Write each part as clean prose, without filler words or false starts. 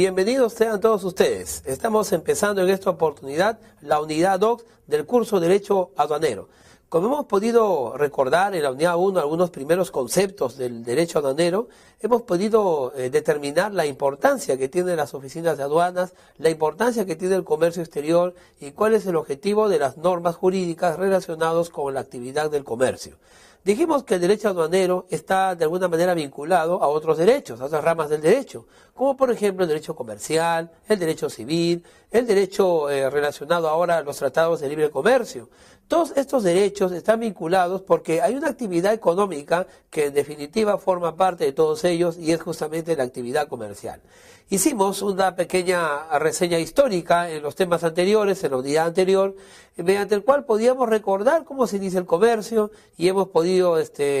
Bienvenidos sean todos ustedes. Estamos empezando en esta oportunidad la unidad 2 del curso Derecho Aduanero. Como hemos podido recordar en la unidad 1 algunos primeros conceptos del derecho aduanero, hemos podido determinar la importancia que tienen las oficinas de aduanas, la importancia que tiene el comercio exterior y cuál es el objetivo de las normas jurídicas relacionadas con la actividad del comercio. Dijimos que el derecho aduanero está de alguna manera vinculado a otros derechos, a otras ramas del derecho, como por ejemplo el derecho comercial, el derecho civil, el derecho relacionado ahora a los tratados de libre comercio. Todos estos derechos están vinculados porque hay una actividad económica que en definitiva forma parte de todos ellos y es justamente la actividad comercial. Hicimos una pequeña reseña histórica en los temas anteriores, en la unidad anterior, mediante el cual podíamos recordar cómo se inicia el comercio y hemos podido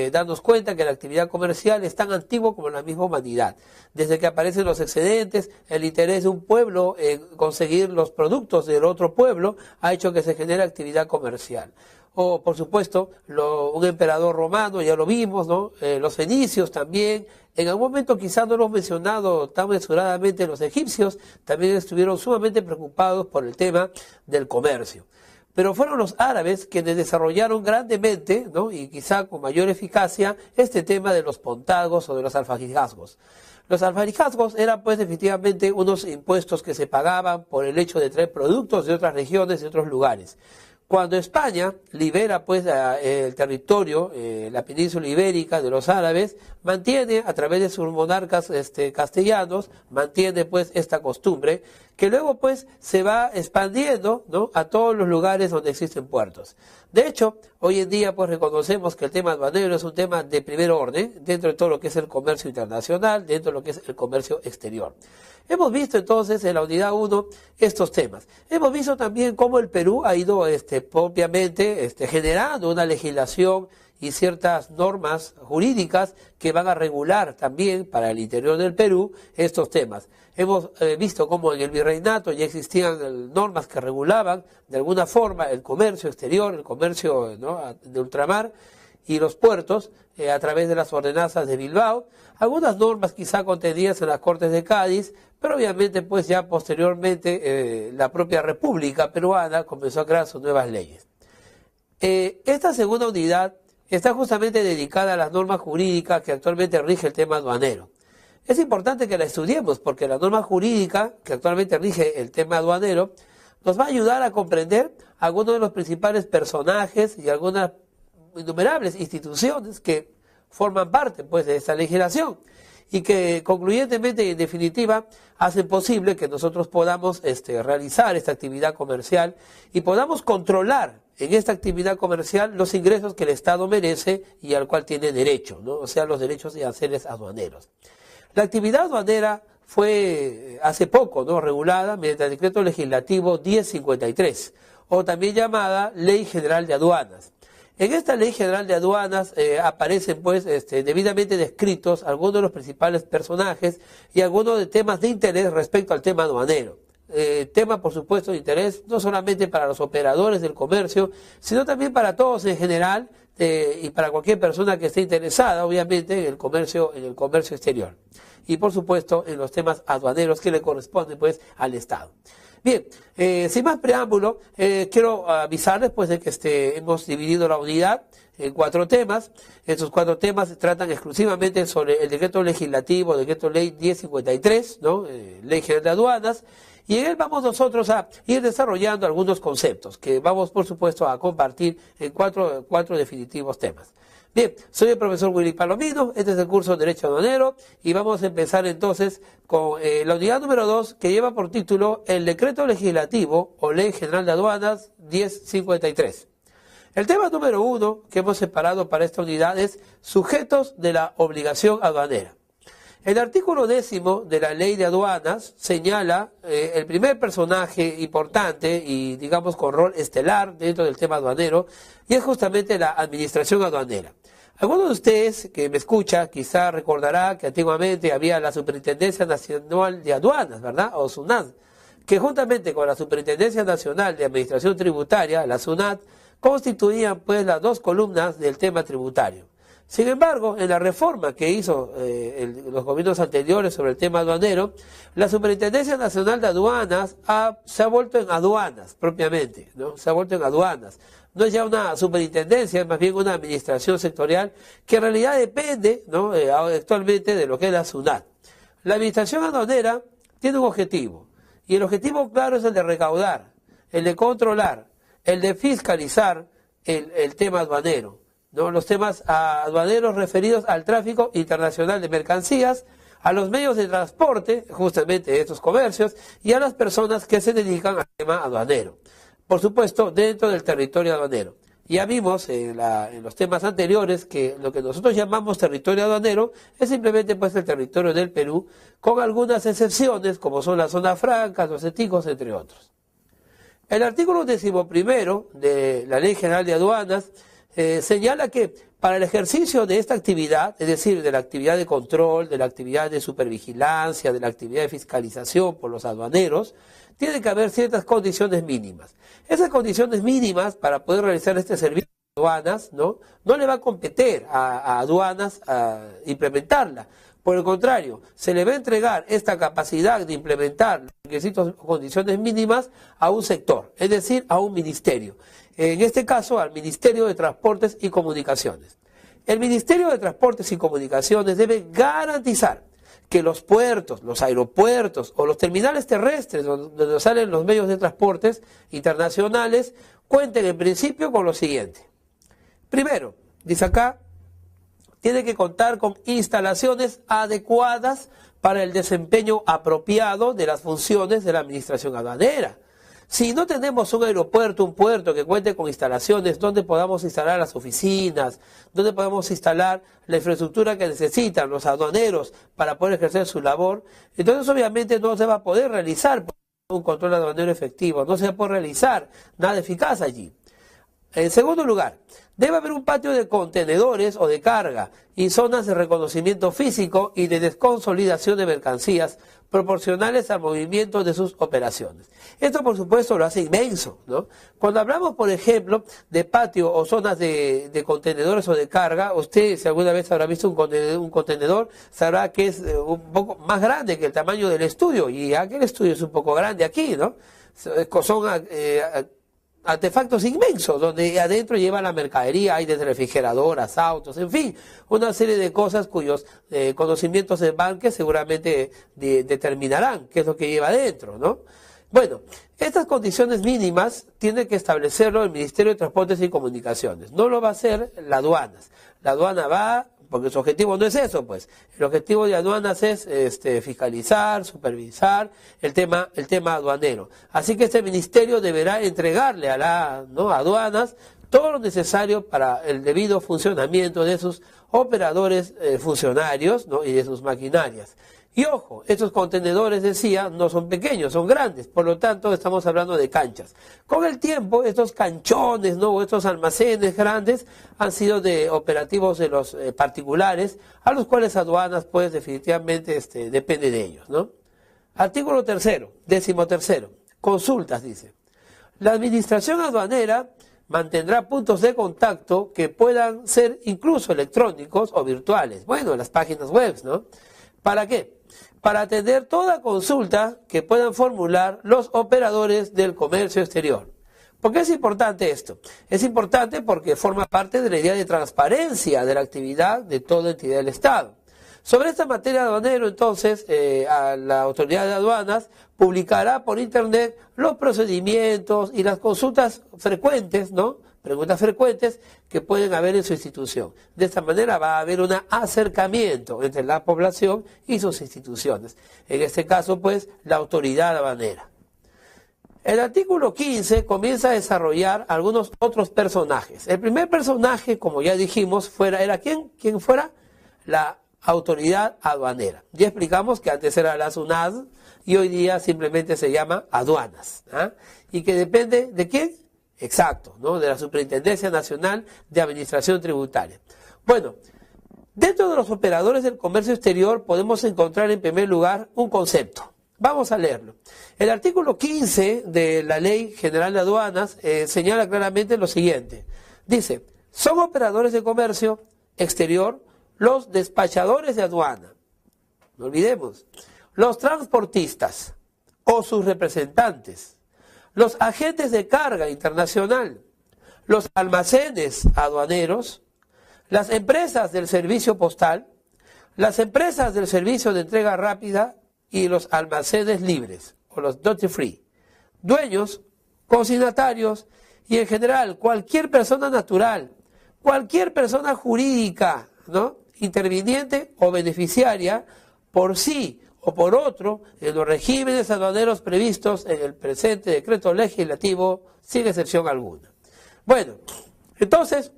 darnos cuenta que la actividad comercial es tan antigua como la misma humanidad. Desde que aparecen los excedentes, el interés de un pueblo en conseguir los productos del otro pueblo ha hecho que se genere actividad comercial. O, por supuesto, un emperador romano, ya lo vimos, ¿no? Los fenicios también. En algún momento quizás no lo hemos mencionado tan mesuradamente, los egipcios también estuvieron sumamente preocupados por el tema del comercio. Pero fueron los árabes quienes desarrollaron grandemente, ¿no? Y quizá con mayor eficacia, este tema de los pontagos o de los alfajizgazgos. Los alfajizgazgos eran pues definitivamente unos impuestos que se pagaban por el hecho de traer productos de otras regiones, de otros lugares. Cuando España libera pues el territorio, la península ibérica de los árabes, mantiene a través de sus monarcas castellanos, mantiene pues esta costumbre que luego pues se va expandiendo, ¿no?, a todos los lugares donde existen puertos. De hecho, hoy en día pues reconocemos que el tema aduanero es un tema de primer orden dentro de todo lo que es el comercio internacional, dentro de lo que es el comercio exterior. Hemos visto entonces en la unidad 1 estos temas. Hemos visto también cómo el Perú ha ido propiamente generando una legislación y ciertas normas jurídicas que van a regular también para el interior del Perú estos temas. Hemos visto cómo en el virreinato ya existían normas que regulaban de alguna forma el comercio exterior, el comercio, ¿no?, de ultramar y los puertos a través de las ordenanzas de Bilbao, algunas normas quizá contenidas en las Cortes de Cádiz, pero obviamente pues ya posteriormente la propia República Peruana comenzó a crear sus nuevas leyes. Esta segunda unidad está justamente dedicada a las normas jurídicas que actualmente rige el tema aduanero. Es importante que la estudiemos porque la norma jurídica que actualmente rige el tema aduanero nos va a ayudar a comprender algunos de los principales personajes y algunas innumerables instituciones que forman parte pues de esta legislación y que concluyentemente y en definitiva hacen posible que nosotros podamos realizar esta actividad comercial y podamos controlar en esta actividad comercial los ingresos que el Estado merece y al cual tiene derecho, ¿no? O sea, los derechos y aranceles aduaneros. La actividad aduanera fue hace poco, ¿no?, regulada mediante el decreto legislativo 1053 o también llamada Ley General de Aduanas. En esta Ley General de Aduanas aparecen pues debidamente descritos algunos de los principales personajes y algunos de temas de interés respecto al tema aduanero. Tema por supuesto de interés no solamente para los operadores del comercio, sino también para todos en general y para cualquier persona que esté interesada obviamente en el comercio exterior. Y por supuesto en los temas aduaneros que le corresponden pues al Estado. Bien, sin más preámbulo, quiero avisarles pues de que hemos dividido la unidad en 4 temas. Estos 4 temas tratan exclusivamente sobre el decreto legislativo, decreto ley 1053, ¿no? Ley General de Aduanas, y en él vamos nosotros a ir desarrollando algunos conceptos que vamos por supuesto a compartir en cuatro definitivos temas. Bien, soy el profesor Willy Palomino, este es el curso de Derecho Aduanero y vamos a empezar entonces con la unidad número 2 que lleva por título el Decreto Legislativo o Ley General de Aduanas 1053. El tema número 1 que hemos separado para esta unidad es sujetos de la obligación aduanera. El artículo 10º de la Ley de Aduanas señala el primer personaje importante y digamos con rol estelar dentro del tema aduanero y es justamente la administración aduanera. Algunos de ustedes que me escuchan quizá recordará que antiguamente había la Superintendencia Nacional de Aduanas, ¿verdad? O SUNAT, que juntamente con la Superintendencia Nacional de Administración Tributaria, la SUNAT, constituían pues las dos columnas del tema tributario. Sin embargo, en la reforma que hizo los gobiernos anteriores sobre el tema aduanero, la Superintendencia Nacional de Aduanas se ha vuelto en aduanas propiamente, ¿no? Se ha vuelto en aduanas. No es ya una superintendencia, es más bien una administración sectorial que en realidad depende, ¿no? Actualmente de lo que es la SUNAT. La administración aduanera tiene un objetivo, y el objetivo claro es el de recaudar, el de controlar, el de fiscalizar el tema aduanero, ¿no? Los temas aduaneros referidos al tráfico internacional de mercancías, a los medios de transporte, justamente estos comercios, y a las personas que se dedican al tema aduanero. Por supuesto, dentro del territorio aduanero. Ya vimos en los temas anteriores que lo que nosotros llamamos territorio aduanero es simplemente pues el territorio del Perú, con algunas excepciones, como son las zonas francas, los ETICOS, entre otros. El artículo 11º de la Ley General de Aduanas señala que para el ejercicio de esta actividad, es decir, de la actividad de control, de la actividad de supervigilancia, de la actividad de fiscalización por los aduaneros, tiene que haber ciertas condiciones mínimas. Esas condiciones mínimas para poder realizar este servicio de aduanas, no le va a competir a aduanas a implementarla. Por el contrario, se le va a entregar esta capacidad de implementar los requisitos o condiciones mínimas a un sector, es decir, a un ministerio. En este caso, al Ministerio de Transportes y Comunicaciones. El Ministerio de Transportes y Comunicaciones debe garantizar que los puertos, los aeropuertos o los terminales terrestres donde salen los medios de transportes internacionales cuenten en principio con lo siguiente. Primero, dice acá, tiene que contar con instalaciones adecuadas para el desempeño apropiado de las funciones de la administración aduanera. Si no tenemos un aeropuerto, un puerto que cuente con instalaciones donde podamos instalar las oficinas, donde podamos instalar la infraestructura que necesitan los aduaneros para poder ejercer su labor, entonces obviamente no se va a poder realizar un control aduanero efectivo, no se va a poder realizar nada eficaz allí. En segundo lugar, debe haber un patio de contenedores o de carga y zonas de reconocimiento físico y de desconsolidación de mercancías proporcionales al movimiento de sus operaciones. Esto, por supuesto, lo hace inmenso, ¿no? Cuando hablamos, por ejemplo, de patio o zonas de contenedores o de carga, usted, si alguna vez habrá visto un contenedor, sabrá que es un poco más grande que el tamaño del estudio, y aquel estudio es un poco grande aquí, ¿no? Son artefactos inmensos, donde adentro lleva la mercadería, hay desde refrigeradoras, autos, en fin, una serie de cosas cuyos conocimientos de banque seguramente determinarán qué es lo que lleva adentro, ¿no? Bueno, estas condiciones mínimas tiene que establecerlo el Ministerio de Transportes y Comunicaciones, no lo va a hacer la aduanas. La aduana va, porque su objetivo no es eso, pues. El objetivo de aduanas es fiscalizar, supervisar el tema aduanero. Así que este ministerio deberá entregarle a aduanas todo lo necesario para el debido funcionamiento de sus operadores funcionarios, ¿no? Y de sus maquinarias. Y ojo, estos contenedores, decía, no son pequeños, son grandes, por lo tanto estamos hablando de canchas. Con el tiempo, estos canchones, ¿no? O estos almacenes grandes han sido de operativos de los particulares, a los cuales aduanas, pues definitivamente depende de ellos, ¿no? Artículo 13º, consultas, dice. La administración aduanera mantendrá puntos de contacto que puedan ser incluso electrónicos o virtuales. Bueno, las páginas web, ¿no? ¿Para qué? Para atender toda consulta que puedan formular los operadores del comercio exterior. ¿Por qué es importante esto? Es importante porque forma parte de la idea de transparencia de la actividad de toda entidad del Estado. Sobre esta materia aduanero, entonces, a la autoridad de aduanas publicará por internet los procedimientos y las consultas frecuentes, ¿no? Preguntas frecuentes que pueden haber en su institución. De esta manera va a haber un acercamiento entre la población y sus instituciones. En este caso, pues, la autoridad aduanera. El artículo 15 comienza a desarrollar algunos otros personajes. El primer personaje, como ya dijimos, era ¿quién fuera? La autoridad aduanera. Ya explicamos que antes era la SUNAT y hoy día simplemente se llama aduanas, ¿ah? Y que depende ¿de quién? Exacto, ¿no? De la Superintendencia Nacional de Administración Tributaria. Bueno, dentro de los operadores del comercio exterior podemos encontrar en primer lugar un concepto. Vamos a leerlo. El artículo 15 de la Ley General de Aduanas señala claramente lo siguiente. Dice, son operadores de comercio exterior, los despachadores de aduana, no olvidemos, los transportistas o sus representantes, los agentes de carga internacional, los almacenes aduaneros, las empresas del servicio postal, las empresas del servicio de entrega rápida y los almacenes libres o los duty free, dueños, consignatarios y en general cualquier persona natural, cualquier persona jurídica, ¿no?, interviniente o beneficiaria por sí o por otro en los regímenes aduaneros previstos en el presente decreto legislativo sin excepción alguna. Bueno, entonces,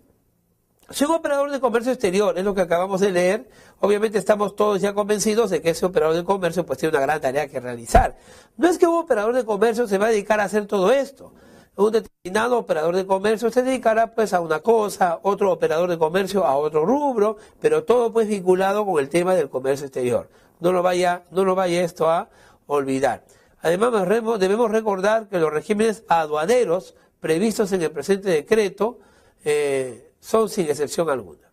si un operador de comercio exterior, es lo que acabamos de leer, obviamente estamos todos ya convencidos de que ese operador de comercio pues tiene una gran tarea que realizar. No es que un operador de comercio se va a dedicar a hacer todo esto. Un determinado operador de comercio se dedicará pues a una cosa, otro operador de comercio a otro rubro, pero todo pues vinculado con el tema del comercio exterior. No lo vaya esto a olvidar. Además debemos recordar que los regímenes aduaneros previstos en el presente decreto son sin excepción alguna.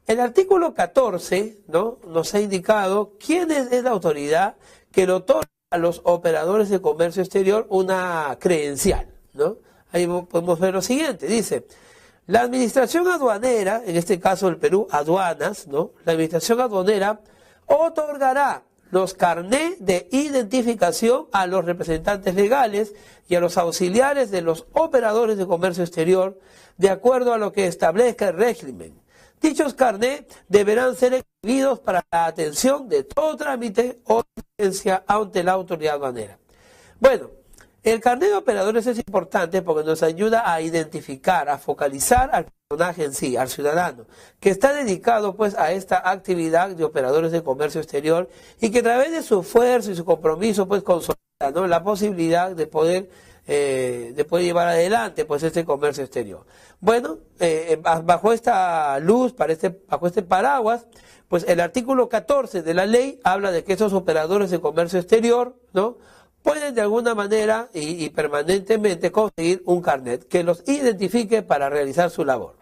El artículo 14, ¿no?, nos ha indicado quién es la autoridad que le otorga a los operadores de comercio exterior una credencial, ¿no? Ahí podemos ver lo siguiente, dice, la administración aduanera, en este caso el Perú, aduanas, ¿no?, la administración aduanera otorgará los carnés de identificación a los representantes legales y a los auxiliares de los operadores de comercio exterior, de acuerdo a lo que establezca el régimen. Dichos carnés deberán ser exhibidos para la atención de todo trámite o licencia ante la autoridad aduanera. Bueno, el carnet de operadores es importante porque nos ayuda a identificar, a focalizar al personaje en sí, al ciudadano, que está dedicado pues a esta actividad de operadores de comercio exterior y que a través de su esfuerzo y su compromiso pues consolida, ¿no?, la posibilidad de poder llevar adelante pues este comercio exterior. Bueno, bajo esta luz, bajo este paraguas, pues el artículo 14 de la ley habla de que esos operadores de comercio exterior, ¿no?, pueden de alguna manera y permanentemente conseguir un carnet que los identifique para realizar su labor.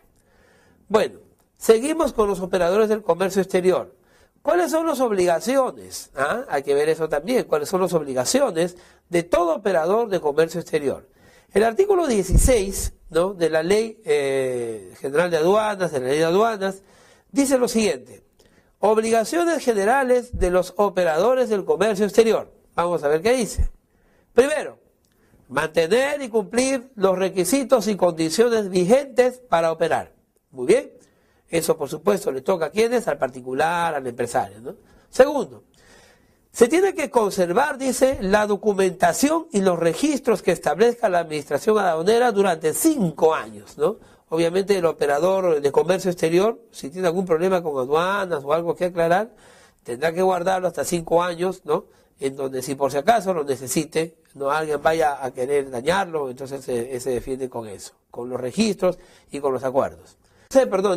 Bueno, seguimos con los operadores del comercio exterior. ¿Cuáles son las obligaciones? Hay que ver eso también. ¿Cuáles son las obligaciones de todo operador de comercio exterior? El artículo 16, ¿no?, de la Ley General de Aduanas, de la Ley de Aduanas, dice lo siguiente. Obligaciones generales de los operadores del comercio exterior. Vamos a ver qué dice. Primero, mantener y cumplir los requisitos y condiciones vigentes para operar. Muy bien. Eso, por supuesto, le toca a quienes, al particular, al empresario, ¿no? Segundo, se tiene que conservar, dice, la documentación y los registros que establezca la administración aduanera durante 5 años, ¿no? Obviamente el operador de comercio exterior, si tiene algún problema con aduanas o algo que aclarar, tendrá que guardarlo hasta 5 años, ¿no?, en donde si por si acaso lo necesite, no alguien vaya a querer dañarlo, entonces se defiende con eso, con los registros y con los acuerdos.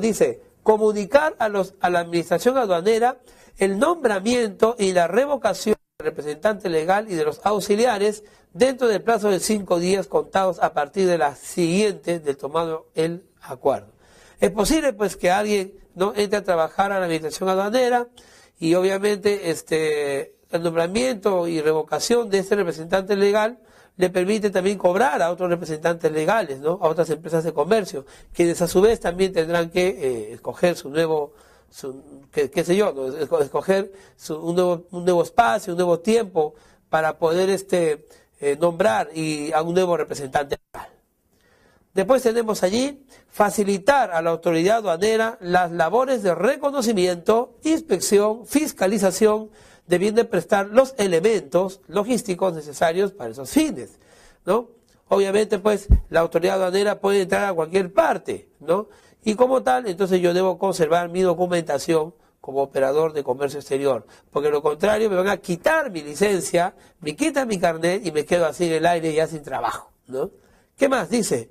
Dice, comunicar a la administración aduanera el nombramiento y la revocación del representante legal y de los auxiliares dentro del plazo de 5 días contados a partir de la siguiente del tomado el acuerdo. Es posible pues que alguien no entre a trabajar a la administración aduanera y obviamente el nombramiento y revocación de este representante legal le permite también cobrar a otros representantes legales, ¿no?, a otras empresas de comercio, quienes a su vez también tendrán que escoger su nuevo, escoger un nuevo espacio, un nuevo tiempo para poder nombrar a un nuevo representante legal. Después tenemos allí facilitar a la autoridad aduanera las labores de reconocimiento, inspección, fiscalización, debiendo prestar los elementos logísticos necesarios para esos fines, ¿no? Obviamente, pues, la autoridad aduanera puede entrar a cualquier parte, ¿no? Y como tal, entonces yo debo conservar mi documentación como operador de comercio exterior, porque de lo contrario me van a quitar mi licencia, me quitan mi carnet y me quedo así en el aire ya sin trabajo, ¿no? ¿Qué más? Dice,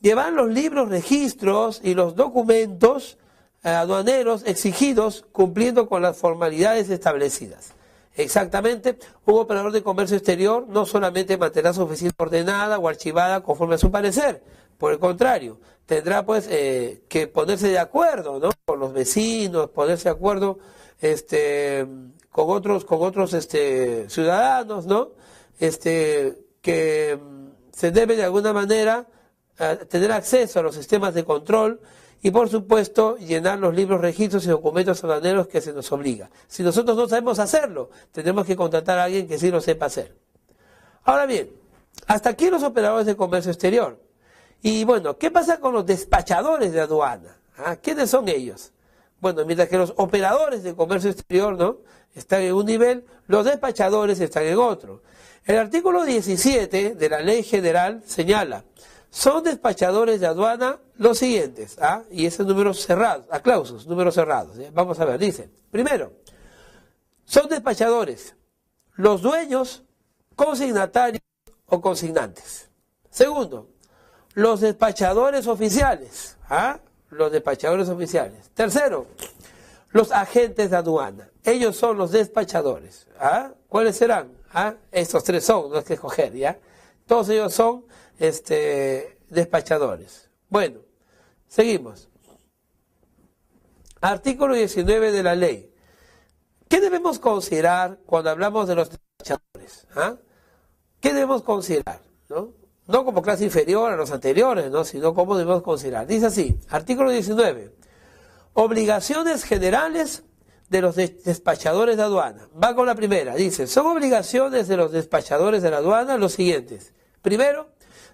llevar los libros, registros y los documentos aduaneros exigidos cumpliendo con las formalidades establecidas. Exactamente, un operador de comercio exterior no solamente mantendrá su oficina ordenada o archivada conforme a su parecer, Por el contrario, tendrá pues que ponerse de acuerdo, ¿no? Con los vecinos, ponerse de acuerdo con otros ciudadanos, ¿no? Que se debe de alguna manera tener acceso a los sistemas de control y por supuesto llenar los libros, registros y documentos aduaneros que se nos obliga. Si nosotros no sabemos hacerlo, tendremos que contratar a alguien que sí lo sepa hacer. Ahora bien, hasta aquí los operadores de comercio exterior. Y bueno, ¿qué pasa con los despachadores de aduana? ¿Quiénes son ellos? Bueno, mientras que los operadores de comercio exterior, ¿no?, están en un nivel, los despachadores están en otro. El artículo 17 de la Ley General señala: son despachadores de aduana los siguientes, y esos números cerrados, clausus, números cerrados. Vamos a ver, dice, primero, son despachadores los dueños, consignatarios o consignantes. Segundo, los despachadores oficiales, los despachadores oficiales. Tercero, los agentes de aduana. Ellos son los despachadores. ¿Cuáles serán? Estos tres son, no hay que escoger, ¿ya? Todos ellos son despachadores. Bueno, seguimos. Artículo 19 de la ley. ¿Qué debemos considerar cuando hablamos de los despachadores? ¿Qué debemos considerar? No como clase inferior a los anteriores, ¿no?, sino cómo debemos considerar. Dice así, artículo 19. Obligaciones generales de los despachadores de aduana. Va con la primera. Dice, son obligaciones de los despachadores de la aduana los siguientes. Primero,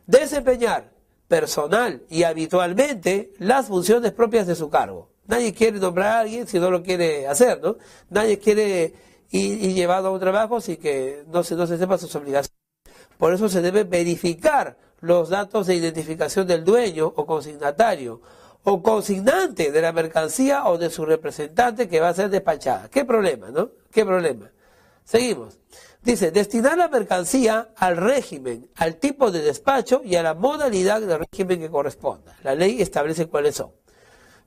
desempeñar personal y habitualmente las funciones propias de su cargo. Nadie quiere nombrar a alguien si no lo quiere hacer, ¿no? Nadie quiere ir llevado a un trabajo sin que no se sepa sus obligaciones. Por eso se debe verificar los datos de identificación del dueño o consignatario o consignante de la mercancía o de su representante que va a ser despachada. ¿Qué problema, no? ¿Qué problema? Seguimos. Dice, destinar la mercancía al régimen, al tipo de despacho y a la modalidad del régimen que corresponda. La ley establece cuáles son.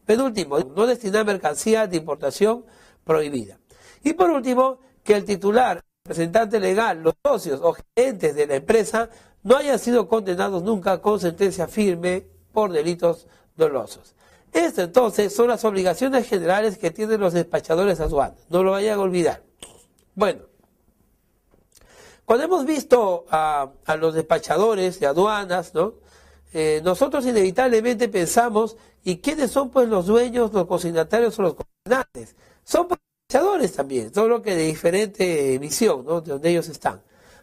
Penúltimo, no destinar mercancía de importación prohibida. Y por último, que el titular, representante legal, los socios o gerentes de la empresa no hayan sido condenados nunca con sentencia firme por delitos dolosos. Esto entonces son las obligaciones generales que tienen los despachadores aduanos. No lo vayan a olvidar. Bueno, cuando hemos visto a los despachadores de aduanas, ¿no?, nosotros inevitablemente pensamos, ¿y quiénes son pues los dueños, los consignatarios o los consignantes? Son pues despachadores también, solo que de diferente visión, ¿no?, de donde ellos están.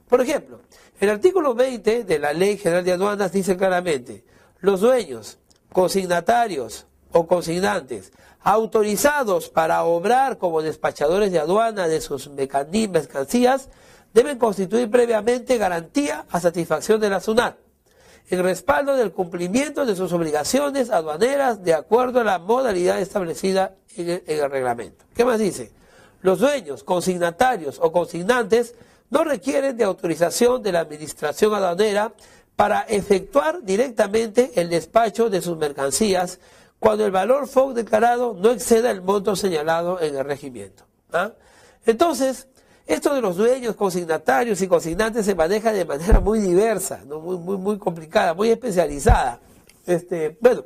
Por ejemplo, el artículo 20 de la Ley General de Aduanas dice claramente, los dueños, consignatarios o consignantes autorizados para obrar como despachadores de aduana de sus mercancías deben constituir previamente garantía a satisfacción de la SUNAT en respaldo del cumplimiento de sus obligaciones aduaneras de acuerdo a la modalidad establecida en el reglamento. ¿Qué más dice? Los dueños, consignatarios o consignantes no requieren de autorización de la administración aduanera para efectuar directamente el despacho de sus mercancías cuando el valor FOB declarado no exceda el monto señalado en el regimiento. Entonces, esto de los dueños, consignatarios y consignantes se maneja de manera muy diversa, ¿no?, muy complicada, muy especializada. Bueno,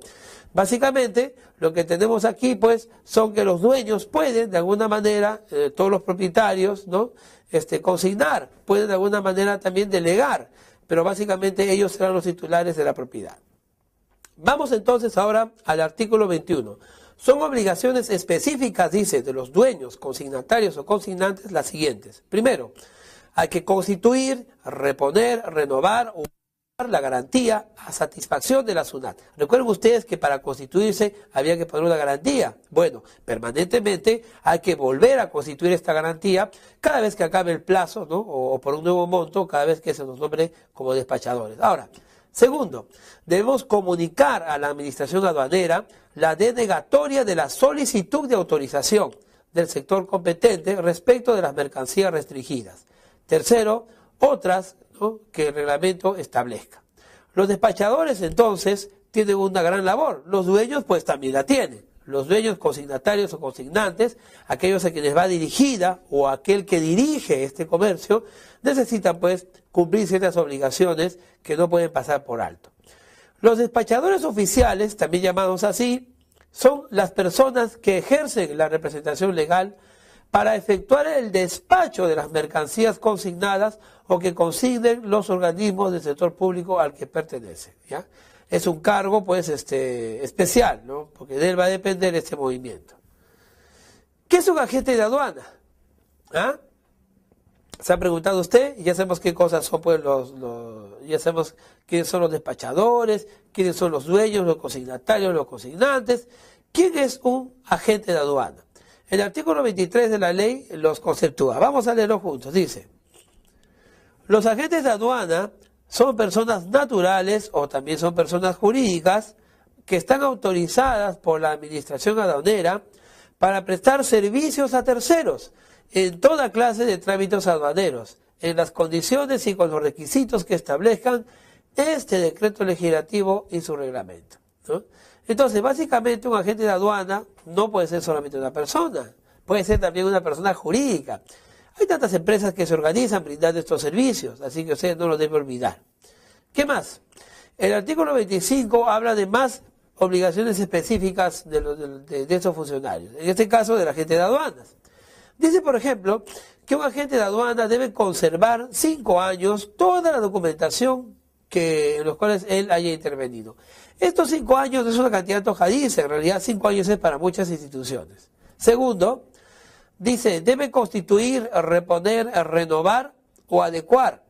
básicamente lo que tenemos aquí pues son que los dueños pueden de alguna manera, todos los propietarios, ¿no?, consignar, pueden de alguna manera también delegar, pero básicamente ellos serán los titulares de la propiedad. Vamos entonces ahora al artículo 21. Son obligaciones específicas, dice, de los dueños, consignatarios o consignantes las siguientes. Primero, hay que constituir, reponer, renovar o dar la garantía a satisfacción de la SUNAT. Recuerden ustedes que para constituirse había que poner una garantía. Bueno, permanentemente hay que volver a constituir esta garantía cada vez que acabe el plazo, ¿no?, o por un nuevo monto, cada vez que se nos nombre como despachadores. Ahora, segundo, debemos comunicar a la administración aduanera la denegatoria de la solicitud de autorización del sector competente respecto de las mercancías restringidas. Tercero, otras, ¿no?, que el reglamento establezca. Los despachadores entonces tienen una gran labor, los dueños pues también la tienen. Los dueños, consignatarios o consignantes, aquellos a quienes va dirigida o aquel que dirige este comercio, necesitan pues cumplir ciertas obligaciones que no pueden pasar por alto. Los despachadores oficiales, también llamados así, son las personas que ejercen la representación legal para efectuar el despacho de las mercancías consignadas o que consignen los organismos del sector público al que pertenecen, ¿ya? Es un cargo, pues, especial, ¿no? Porque de él va a depender este movimiento. ¿Qué es un agente de aduana? ¿Ah? ¿Se ha preguntado usted? Ya sabemos qué cosas son, pues, ya sabemos quiénes son los despachadores, quiénes son los dueños, los consignatarios, los consignantes. ¿Quién es un agente de aduana? El artículo 23 de la ley los conceptúa. Vamos a leerlo juntos. Dice: los agentes de aduana son personas naturales o también son personas jurídicas que están autorizadas por la administración aduanera para prestar servicios a terceros en toda clase de trámites aduaneros, en las condiciones y con los requisitos que establezcan este decreto legislativo y su reglamento, ¿no? Entonces, básicamente, un agente de aduana no puede ser solamente una persona, puede ser también una persona jurídica. Hay tantas empresas que se organizan brindando estos servicios, así que usted no lo debe olvidar. ¿Qué más? El artículo 25 habla de más obligaciones específicas de estos funcionarios, en este caso del agente de aduanas. Dice, por ejemplo, que un agente de aduana debe conservar 5 años toda la documentación en los cuales él haya intervenido. Estos 5 años es una cantidad antojadiza, en realidad 5 años es para muchas instituciones. Segundo, dice, debe constituir, reponer, renovar o adecuar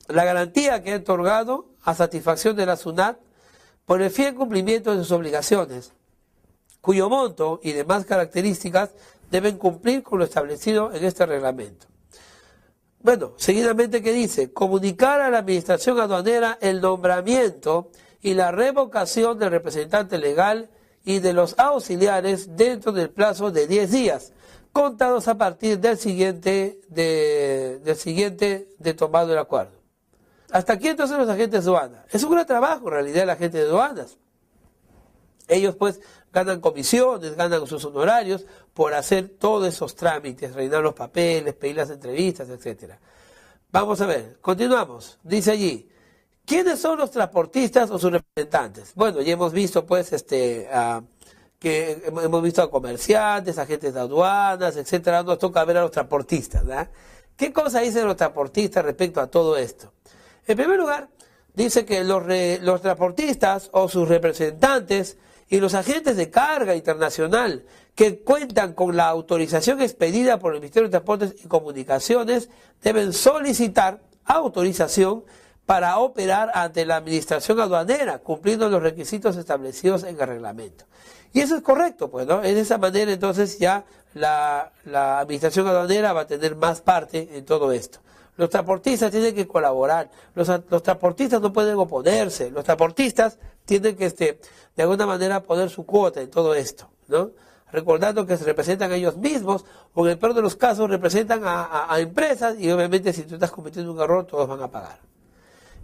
la garantía que ha otorgado a satisfacción de la SUNAT por el fiel cumplimiento de sus obligaciones, cuyo monto y demás características deben cumplir con lo establecido en este reglamento. Bueno, seguidamente, ¿qué dice? Comunicar a la administración aduanera el nombramiento y la revocación del representante legal y de los auxiliares dentro del plazo de 10 días, contados a partir del siguiente de tomado el acuerdo. Hasta aquí entonces los agentes de aduana. Es un gran trabajo en realidad el agente de aduanas. Ellos pues ganan comisiones, ganan sus honorarios por hacer todos esos trámites, rellenar los papeles, pedir las entrevistas, etc. Vamos a ver, continuamos. Dice allí, ¿quiénes son los transportistas o sus representantes? Bueno, ya hemos visto pues que hemos visto a comerciantes, agentes de aduanas, etcétera. Nos toca ver a los transportistas, ¿verdad? ¿Qué cosa dicen los transportistas respecto a todo esto? En primer lugar, dice que los transportistas o sus representantes y los agentes de carga internacional que cuentan con la autorización expedida por el Ministerio de Transportes y Comunicaciones deben solicitar autorización para operar ante la administración aduanera, cumpliendo los requisitos establecidos en el reglamento. Y eso es correcto, pues, ¿no? De esa manera, entonces, ya la administración aduanera va a tener más parte en todo esto. Los transportistas tienen que colaborar, los transportistas no pueden oponerse, los transportistas tienen que, de alguna manera, poner su cuota en todo esto, ¿no? Recordando que se representan a ellos mismos, o en el peor de los casos representan a empresas, y obviamente si tú estás cometiendo un error, todos van a pagar.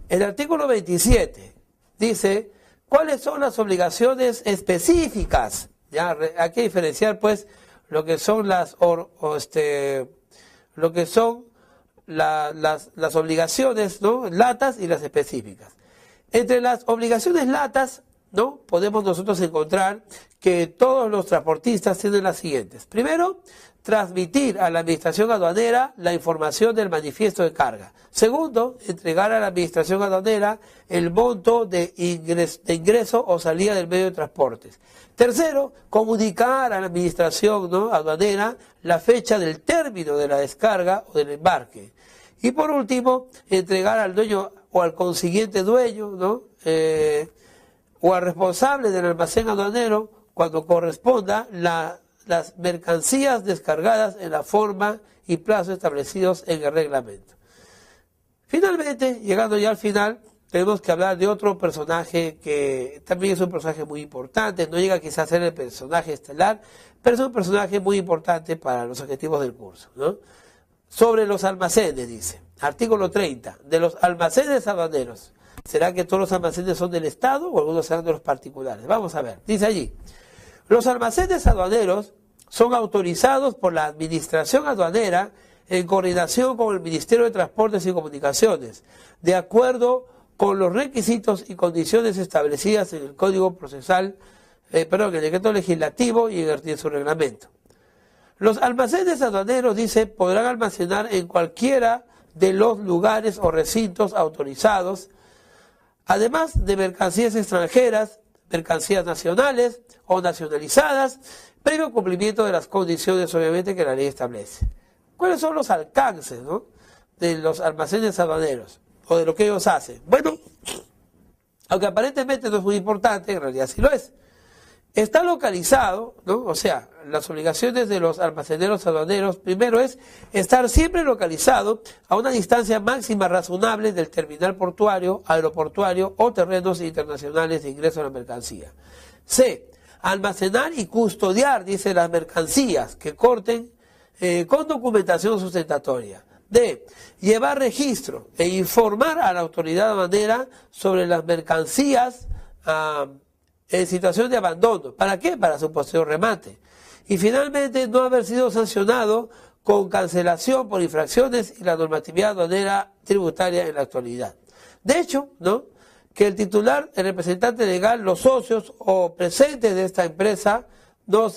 El artículo 27 dice, ¿cuáles son las obligaciones específicas? Ya, hay que diferenciar, pues, lo que son las obligaciones, ¿no?, latas y las específicas. Entre las obligaciones latas, ¿no?, podemos nosotros encontrar que todos los transportistas tienen las siguientes. Primero, transmitir a la administración aduanera la información del manifiesto de carga. Segundo, entregar a la administración aduanera el monto de ingreso o salida del medio de transportes. Tercero, comunicar a la administración, ¿no?, aduanera la fecha del término de la descarga o del embarque. Y por último, entregar al dueño o al consiguiente dueño, ¿no?, o al responsable del almacén aduanero, cuando corresponda, las mercancías descargadas en la forma y plazo establecidos en el reglamento. Finalmente, llegando ya al final, tenemos que hablar de otro personaje que también es un personaje muy importante, no llega quizás a ser el personaje estelar, pero es un personaje muy importante para los objetivos del curso, ¿no? Sobre los almacenes, dice, artículo 30, de los almacenes aduaneros. ¿Será que todos los almacenes son del Estado o algunos serán de los particulares? Vamos a ver, dice allí, los almacenes aduaneros son autorizados por la Administración Aduanera en coordinación con el Ministerio de Transportes y Comunicaciones, de acuerdo con los requisitos y condiciones establecidas en el Código Procesal, en el decreto legislativo y en su reglamento. Los almacenes aduaneros, dice, podrán almacenar en cualquiera de los lugares o recintos autorizados, además de mercancías extranjeras, mercancías nacionales o nacionalizadas, previo cumplimiento de las condiciones, obviamente, que la ley establece. ¿Cuáles son los alcances, ¿no?, de los almacenes aduaneros o de lo que ellos hacen? Bueno, aunque aparentemente no es muy importante, en realidad sí lo es. Está localizado, ¿no? O sea, las obligaciones de los almaceneros aduaneros, primero es estar siempre localizado a una distancia máxima razonable del terminal portuario, aeroportuario o terrenos internacionales de ingreso a la mercancía. C. Almacenar y custodiar, dice, las mercancías que corten con documentación sustentatoria. D. Llevar registro e informar a la autoridad aduanera sobre las mercancías en situación de abandono. ¿Para qué? Para su posterior remate. Y finalmente, no haber sido sancionado con cancelación por infracciones y la normatividad aduanera tributaria en la actualidad. De hecho, ¿no?, que el titular, el representante legal, los socios o presentes de esta empresa no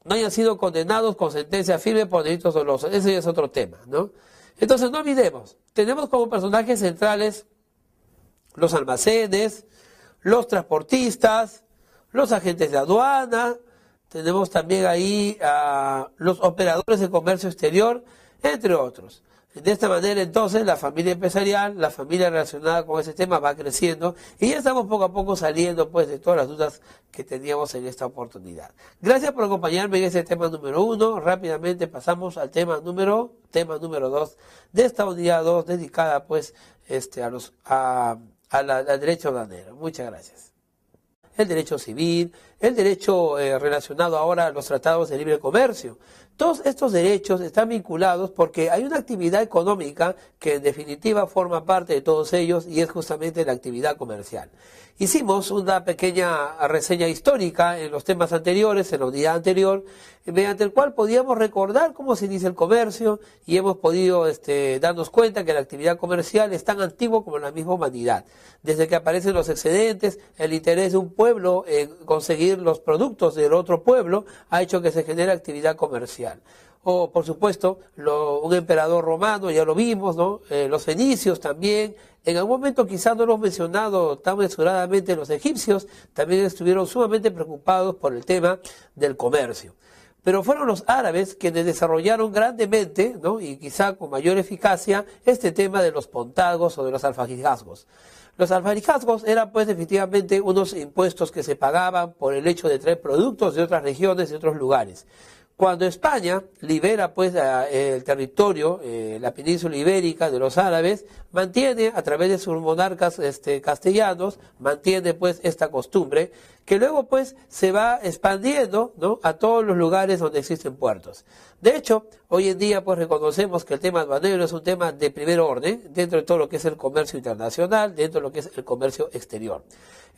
hayan sido condenados con sentencia firme por delitos dolosos. Ese ya es otro tema, ¿no? Entonces, no olvidemos, tenemos como personajes centrales los almacenes, los transportistas, los agentes de aduana, tenemos también ahí a los operadores de comercio exterior, entre otros. De esta manera, entonces, la familia empresarial, la familia relacionada con ese tema va creciendo y ya estamos poco a poco saliendo, pues, de todas las dudas que teníamos en esta oportunidad. Gracias por acompañarme en este tema número 1. Rápidamente pasamos al tema número 2 de esta unidad 2 dedicada, pues, al derecho aduanero. Muchas gracias. El derecho civil, el derecho relacionado ahora a los tratados de libre comercio. Todos estos derechos están vinculados porque hay una actividad económica que en definitiva forma parte de todos ellos y es justamente la actividad comercial. Hicimos una pequeña reseña histórica en los temas anteriores, en la unidad anterior, mediante el cual podíamos recordar cómo se inicia el comercio y hemos podido darnos cuenta que la actividad comercial es tan antigua como la misma humanidad. Desde que aparecen los excedentes, el interés de un pueblo en conseguir los productos del otro pueblo ha hecho que se genere actividad comercial. O, por supuesto, un emperador romano, ya lo vimos, ¿no? Los fenicios también. En algún momento, quizás no lo hemos mencionado tan mesuradamente, los egipcios también estuvieron sumamente preocupados por el tema del comercio. Pero fueron los árabes quienes desarrollaron grandemente, ¿no?, y quizá con mayor eficacia, este tema de los pontagos o de los alfajizgazgos. Los alfajizgazgos eran, pues, efectivamente unos impuestos que se pagaban por el hecho de traer productos de otras regiones, de otros lugares. Cuando España libera, pues, el territorio, la península ibérica de los árabes, mantiene a través de sus monarcas castellanos, mantiene, pues, esta costumbre que luego, pues, se va expandiendo, ¿no?, a todos los lugares donde existen puertos. De hecho, hoy en día, pues, reconocemos que el tema aduanero es un tema de primer orden dentro de todo lo que es el comercio internacional, dentro de lo que es el comercio exterior.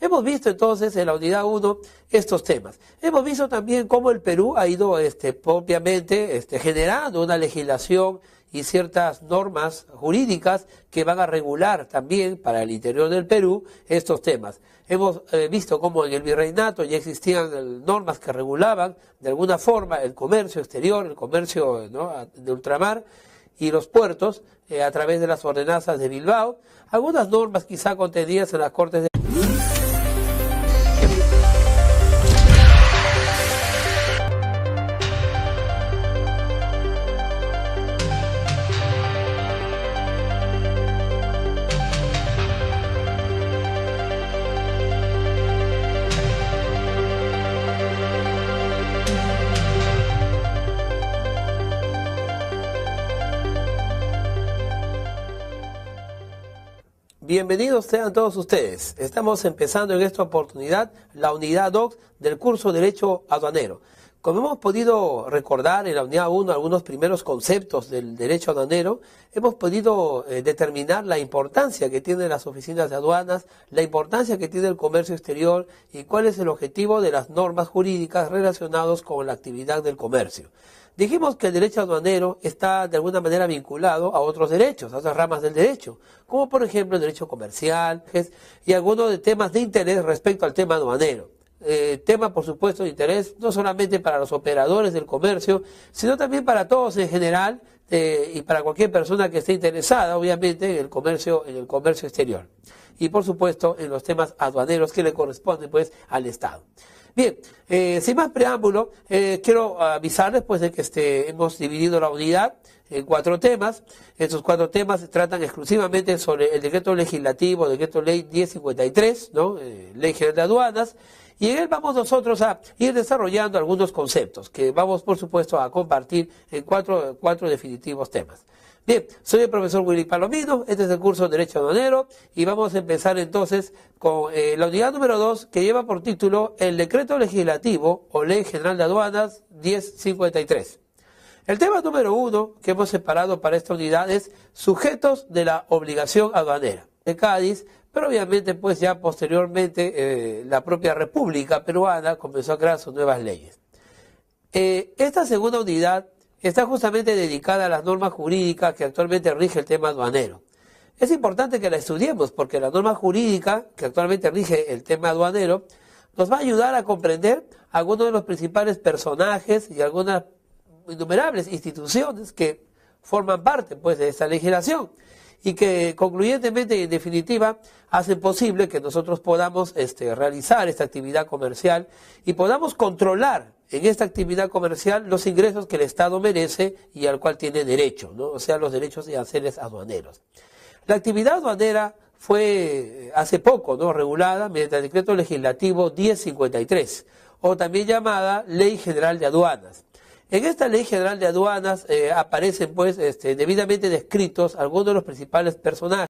Hemos visto entonces en la unidad 1 estos temas. Hemos visto también cómo el Perú ha ido propiamente generando una legislación y ciertas normas jurídicas que van a regular también para el interior del Perú estos temas. Hemos visto cómo en el virreinato ya existían normas que regulaban de alguna forma el comercio exterior, el comercio, ¿no?, de ultramar y los puertos a través de las ordenanzas de Bilbao. Algunas normas quizá contenidas en las Cortes de Bienvenidos sean todos ustedes. Estamos empezando en esta oportunidad la unidad 2 del curso Derecho Aduanero. Como hemos podido recordar en la unidad 1 algunos primeros conceptos del derecho aduanero, hemos podido determinar la importancia que tienen las oficinas de aduanas, la importancia que tiene el comercio exterior y cuál es el objetivo de las normas jurídicas relacionadas con la actividad del comercio. Dijimos que el derecho aduanero está de alguna manera vinculado a otros derechos, a otras ramas del derecho, como por ejemplo el derecho comercial y algunos de temas de interés respecto al tema aduanero. Tema, por supuesto, de interés no solamente para los operadores del comercio, sino también para todos en general y para cualquier persona que esté interesada, obviamente, en el comercio exterior. Y, por supuesto, en los temas aduaneros que le corresponden, pues, al Estado. Bien, sin más preámbulo, quiero avisarles, pues, de que hemos dividido la unidad en 4 temas. Estos 4 temas se tratan exclusivamente sobre el decreto legislativo, decreto ley 1053, ¿no? Ley General de Aduanas. Y en él vamos nosotros a ir desarrollando algunos conceptos que vamos, por supuesto, a compartir en cuatro definitivos temas. Bien, soy el profesor Willy Palomino, este es el curso de Derecho Aduanero y vamos a empezar entonces con la unidad número 2 que lleva por título el Decreto Legislativo o Ley General de Aduanas 1053. El tema número 1 que hemos separado para esta unidad es sujetos de la obligación aduanera de Cádiz, pero obviamente pues ya posteriormente la propia República Peruana comenzó a crear sus nuevas leyes. Esta segunda unidad está justamente dedicada a las normas jurídicas que actualmente rige el tema aduanero. Es importante que la estudiemos porque la norma jurídica que actualmente rige el tema aduanero nos va a ayudar a comprender algunos de los principales personajes y algunas innumerables instituciones que forman parte pues de esta legislación y que concluyentemente y en definitiva hacen posible que nosotros podamos realizar esta actividad comercial y podamos controlar en esta actividad comercial los ingresos que el Estado merece y al cual tiene derecho, ¿no? O sea, los derechos y aranceles aduaneros. La actividad aduanera fue hace poco, ¿no?, regulada mediante el decreto legislativo 1053 o también llamada Ley General de Aduanas. En esta Ley General de Aduanas aparecen pues debidamente descritos algunos de los principales personajes